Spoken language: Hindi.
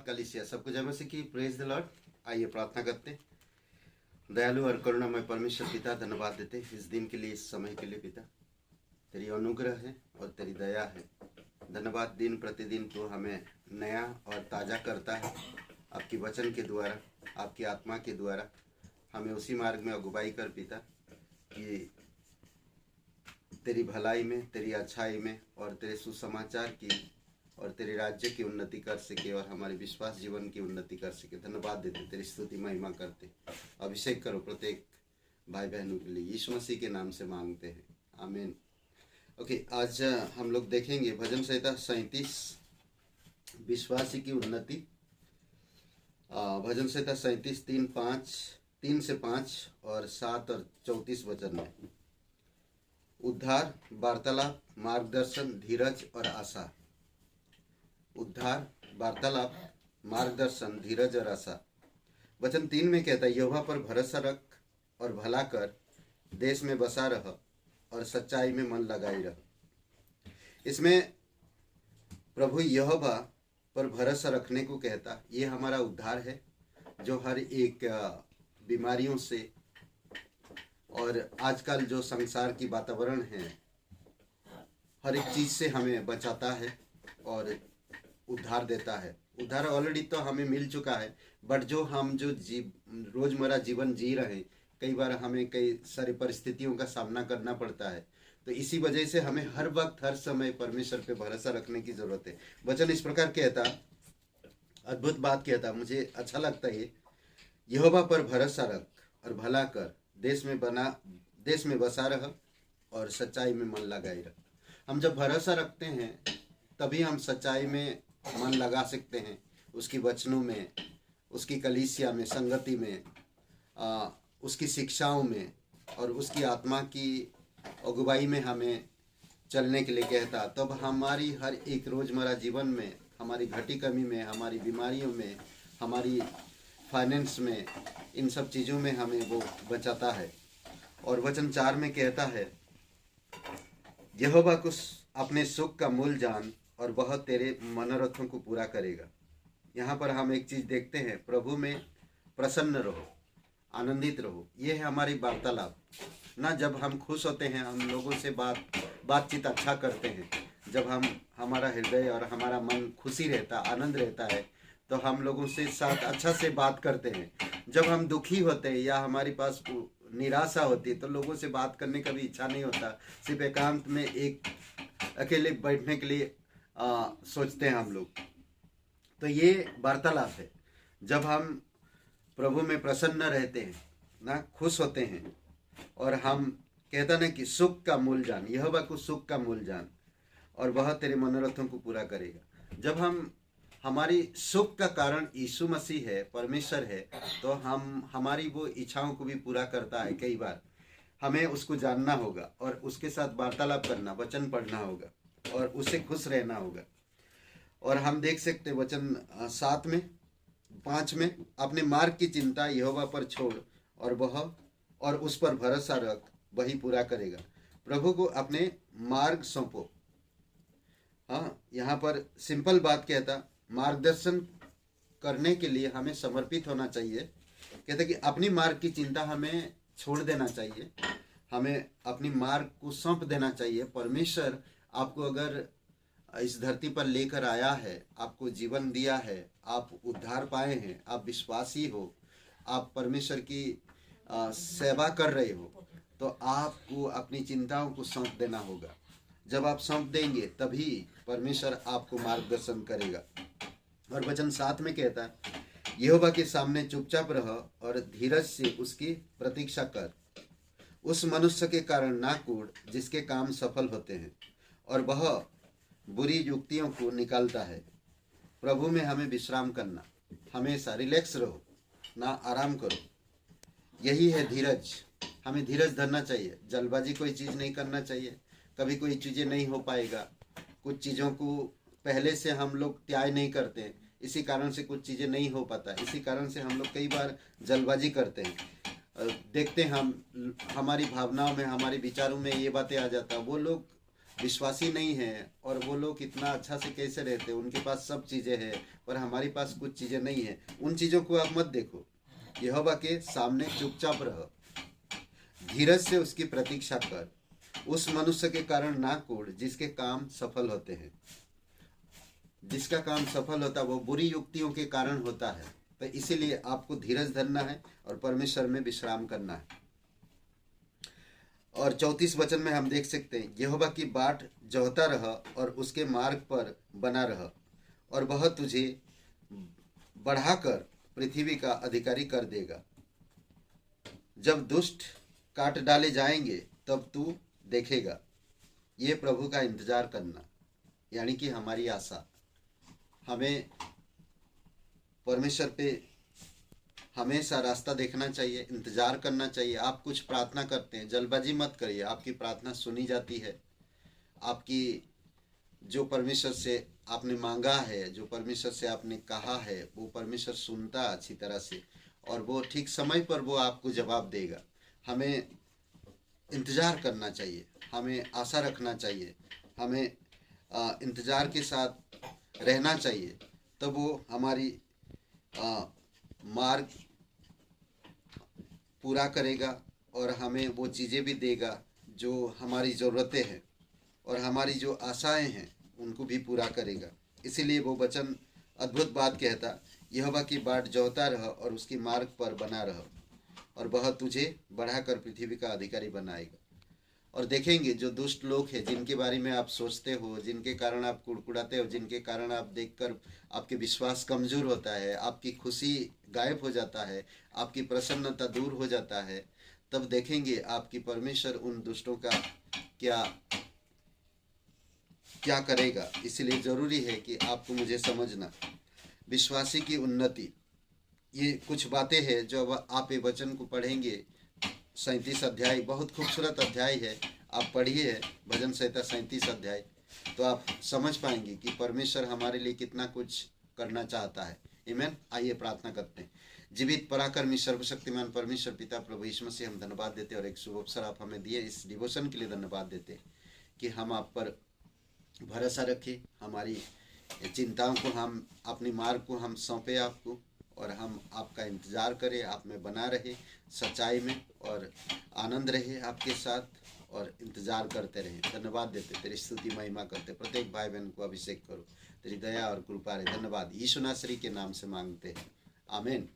धन्यवाद कलीसिया। सबको जय मसीह की। Praise the Lord. आइए प्रार्थना करते। दयालु और करुणामय परमेश्वर पिता, धन्यवाद देते इस दिन के लिए, इस समय के लिए। पिता, तेरी अनुग्रह है और तेरी दया है। धन्यवाद, दिन प्रतिदिन तू हमें नया और ताज़ा करता है। आपकी वचन के द्वारा, आपकी आत्मा के द्वारा हमें उसी मार्ग में अगुवाई कर पिता, कि तेरी भलाई में, तेरी अच्छाई में और तेरे सुसमाचार की और तेरे राज्य की उन्नति कर सके और हमारे विश्वास जीवन की उन्नति कर सके। धन्यवाद देते, तेरी स्तुति महिमा करते। अभिषेक करो प्रत्येक भाई बहनों के लिए, यीशु मसीह के नाम से मांगते हैं, आमीन। ओके, आज हम लोग देखेंगे भजन संहिता 37, विश्वासी की उन्नति। भजन संहिता 37 3 से 5 और 7 और 34 वचन में उद्धार, वार्तालाप, मार्गदर्शन, धीरज और आशा। उद्धार, वार्तालाप, मार्गदर्शन, धीरज और आशा। वचन 3 में कहता है, यहोवा पर भरोसा रख और भला कर, देश में बसा रह और सच्चाई में मन लगाई रह। इसमें प्रभु यहोवा पर भरोसा रखने को कहता। ये हमारा उद्धार है, जो हर एक बीमारियों से और आजकल जो संसार की वातावरण है, हर एक चीज़ से हमें बचाता है और उद्धार देता है। उद्धार ऑलरेडी तो हमें मिल चुका है, बट जो हम रोजमर्रा जीवन जी रहे हैं, कई बार हमें कई सारी परिस्थितियों का सामना करना पड़ता है। तो इसी वजह से हमें हर वक्त, हर समय परमेश्वर पे भरोसा रखने की जरूरत है। वचन इस प्रकार कहता, अद्भुत बात कहता, मुझे अच्छा लगता है। यहोवा पर भरोसा रख और भला कर, देश में बसा रह और सच्चाई में मन लगाए रह। हम जब भरोसा रखते हैं तभी हम सच्चाई में मन लगा सकते हैं। उसकी वचनों में, उसकी कलीसिया में, संगति में, उसकी शिक्षाओं में और उसकी आत्मा की अगुवाई में हमें चलने के लिए कहता। तब हमारी हर एक रोज़मर्रा जीवन में, हमारी घटी कमी में, हमारी बीमारियों में, हमारी फाइनेंस में, इन सब चीज़ों में हमें वो बचाता है। और वचन 4 में कहता है, यहोवा को अपने सुख का मूल जान और वह तेरे मनोरथों को पूरा करेगा। यहाँ पर हम एक चीज़ देखते हैं, प्रभु में प्रसन्न रहो, आनंदित रहो। ये है हमारी वार्तालाप ना। जब हम खुश होते हैं, हम लोगों से बातचीत अच्छा करते हैं, जब हमारा हृदय और हमारा मन खुशी रहता, आनंद रहता है, तो हम लोगों से साथ अच्छा से बात करते हैं। जब हम दुखी होते हैं या हमारे पास निराशा होती है, तो लोगों से बात करने का भी इच्छा नहीं होता। सिर्फ एकांत में एक अकेले बैठने के लिए सोचते हैं हम लोग। तो ये वार्तालाप है, जब हम प्रभु में प्रसन्न रहते हैं ना, खुश होते हैं। और हम कहता ना कि सुख का मूल जान, यहोवा को सुख का मूल जान और वह तेरे मनोरथों को पूरा करेगा। जब हमारी सुख का कारण यीशु मसीह है, परमेश्वर है, तो हमारी वो इच्छाओं को भी पूरा करता है। कई बार हमें उसको जानना होगा और उसके साथ वार्तालाप करना, वचन पढ़ना होगा और उससे खुश रहना होगा। और हम देख सकते वचन 7 में 5 में, अपने मार्ग की चिंता यहोवा पर छोड़ और उस पर भरोसा रख, वही पूरा करेगा। प्रभु को अपने मार्ग सौंपो। हाँ, यहाँ पर सिंपल बात कहता, मार्गदर्शन करने के लिए हमें समर्पित होना चाहिए। कहते कि अपनी मार्ग की चिंता हमें छोड़ देना चाहिए, हमें अपनी मार्ग को सौंप देना चाहिए। परमेश्वर आपको अगर इस धरती पर लेकर आया है, आपको जीवन दिया है, आप उद्धार पाए हैं, आप विश्वासी हो, आप परमेश्वर की सेवा कर रहे हो, तो आपको अपनी चिंताओं को सौंप देना होगा। जब आप सौंप देंगे तभी परमेश्वर आपको मार्गदर्शन करेगा। और वचन 7 में कहता है, यहोवा के सामने चुपचाप रह और धीरज से उसकी प्रतीक्षा कर। उस मनुष्य के कारण ना कूद जिसके काम सफल होते हैं और वह बुरी युक्तियों को निकालता है। प्रभु में हमें विश्राम करना, हमेशा रिलैक्स रहो ना, आराम करो। यही है धीरज। हमें धीरज धरना चाहिए, जल्दबाजी कोई चीज़ नहीं करना चाहिए। कभी कोई चीज़ें नहीं हो पाएगा, कुछ चीज़ों को पहले से हम लोग तय नहीं करते, इसी कारण से कुछ चीज़ें नहीं हो पाता। इसी कारण से हम लोग कई बार जल्दबाजी करते हैं। देखते हैं हम, हमारी भावनाओं में, हमारे विचारों में ये बातें आ जाता है। वो लोग विश्वासी नहीं है और वो लोग इतना अच्छा से कैसे रहते हैं, उनके पास सब चीज़ें हैं पर हमारे पास कुछ चीज़ें नहीं है, उन चीज़ों को आप मत देखो। यहोवा के सामने चुपचाप रहो, धीरज से उसकी प्रतीक्षा कर। उस मनुष्य के कारण ना कूड़ जिसके काम सफल होते हैं। जिसका काम सफल होता है वो बुरी युक्तियों के कारण होता है। तो इसीलिए आपको धीरज धरना है और परमेश्वर में विश्राम करना है। और 34 वचन में हम देख सकते हैं, यहोवा की बाट जोहता रह और उसके मार्ग पर बना रह, और वह तुझे बढ़ाकर पृथ्वी का अधिकारी कर देगा। जब दुष्ट काट डाले जाएंगे तब तू देखेगा। ये प्रभु का इंतजार करना, यानी कि हमारी आशा। हमें परमेश्वर पे हमेशा रास्ता देखना चाहिए, इंतजार करना चाहिए। आप कुछ प्रार्थना करते हैं, जल्दबाजी मत करिए, आपकी प्रार्थना सुनी जाती है। आपकी जो परमेश्वर से आपने मांगा है, जो परमेश्वर से आपने कहा है, वो परमेश्वर सुनता अच्छी तरह से और वो ठीक समय पर वो आपको जवाब देगा। हमें इंतजार करना चाहिए, हमें आशा रखना चाहिए, हमें इंतजार के साथ रहना चाहिए, तब वो हमारी मार्ग पूरा करेगा और हमें वो चीज़ें भी देगा जो हमारी ज़रूरतें हैं और हमारी जो आशाएं हैं उनको भी पूरा करेगा। इसीलिए वो वचन अद्भुत बात कहता, यहोवा की बाट जोहता रह और उसकी मार्ग पर बना रह, और वह तुझे बढ़ाकर पृथ्वी का अधिकारी बनाएगा। और देखेंगे जो दुष्ट लोग हैं जिनके बारे में आप सोचते हो, जिनके कारण आप कुड़कुड़ाते हो, जिनके कारण आप देखकर आपके विश्वास कमज़ोर होता है, आपकी खुशी गायब हो जाता है, आपकी प्रसन्नता दूर हो जाता है, तब देखेंगे आपकी परमेश्वर उन दुष्टों का क्या क्या करेगा। इसलिए ज़रूरी है कि आपको मुझे समझना, विश्वासी की उन्नति, ये कुछ बातें हैं जो अब आप ये वचन को पढ़ेंगे। 37 अध्याय बहुत खूबसूरत अध्याय है, आप पढ़िए भजन संहिता 37 अध्याय, तो आप समझ पाएंगे कि परमेश्वर हमारे लिए कितना कुछ करना चाहता है। आमीन। आइए प्रार्थना करते हैं। जीवित पराक्रमी सर्वशक्तिमान परमेश्वर पिता प्रभु यीशु मसीह, हम धन्यवाद देते और एक शुभ अवसर आप हमें दिए इस डिवोशन के लिए धन्यवाद देते कि हम आप पर भरोसा रखें, हमारी चिंताओं को हम अपनी मार्ग को हम सौंपे आपको और हम आपका इंतज़ार करें, आप में बना रहे सच्चाई में और आनंद रहे आपके साथ और इंतज़ार करते रहे। धन्यवाद देते, तेरी स्तुति महिमा करते, प्रत्येक भाई बहन को अभिषेक करो, तेरी दया और कृपा रहे। धन्यवाद यीशु नासरी के नाम से मांगते हैं, आमीन।